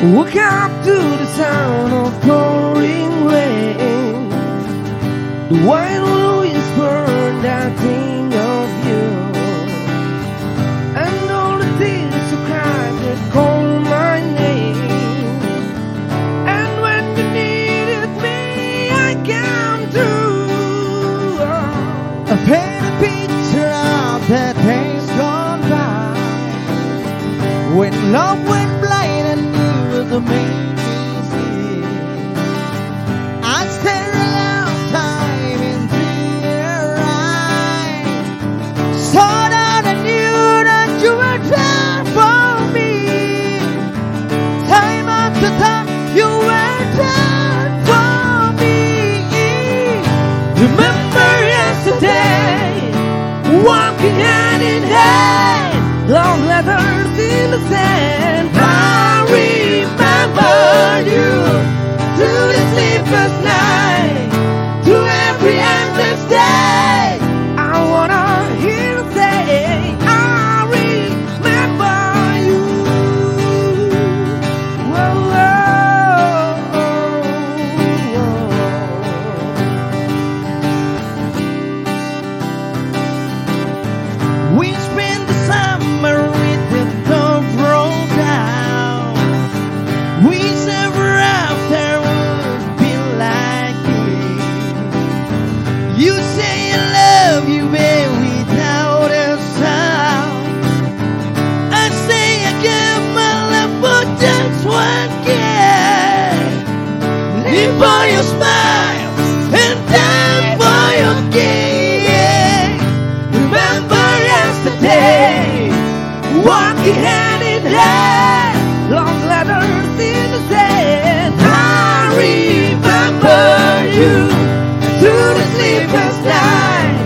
Woke up to the sound of pouring rain. The wind will whisper that thing of you, and all the tears you cried that call my name. And when you needed me, I came through. I paint a picture of the days gone by, when love went blind and you were the main reason. I stared a long time into your eyes, saw that I knew that you were there for me. Time after time, you were there for me. Remember yesterday, walking hand in hand, long letters in the sand. I remember you through the sleepless night, through every endless day. I wanna hear you say, I remember you. Whoa, whoa, whoa. We spent the summer with the dove rolled down. We never after would be like this. You say I love you, babe, without a sound. I say I give my love for just one kiss. Live for your smile and die for your kiss. Remember yesterday, walking hand in hand, long letters in the sand. I remember you through the sleepless night,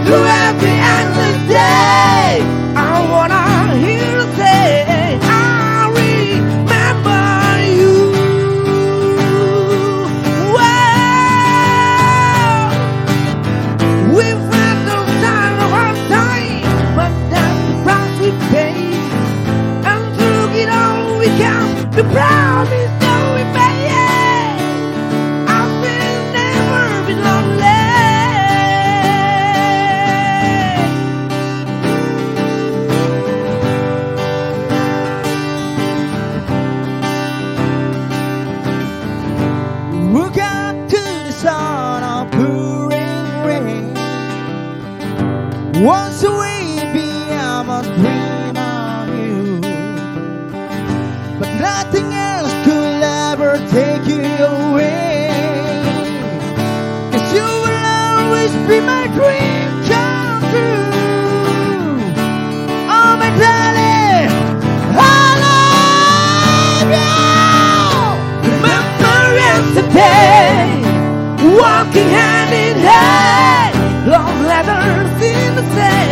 through every endless day. I wanna hear you say, I remember you. Wow, we've had no sign of our time, but that's the price we pay. And through it all we count the promise that we made. I will never be lonely. Look out to the sun of pouring rain. Once away, I must dream of you, but nothing else could ever take you away. 'Cause you will always be my dream come true. Oh my darling, I love you. Remember yesterday, walking hand in hand, long letters in the sand.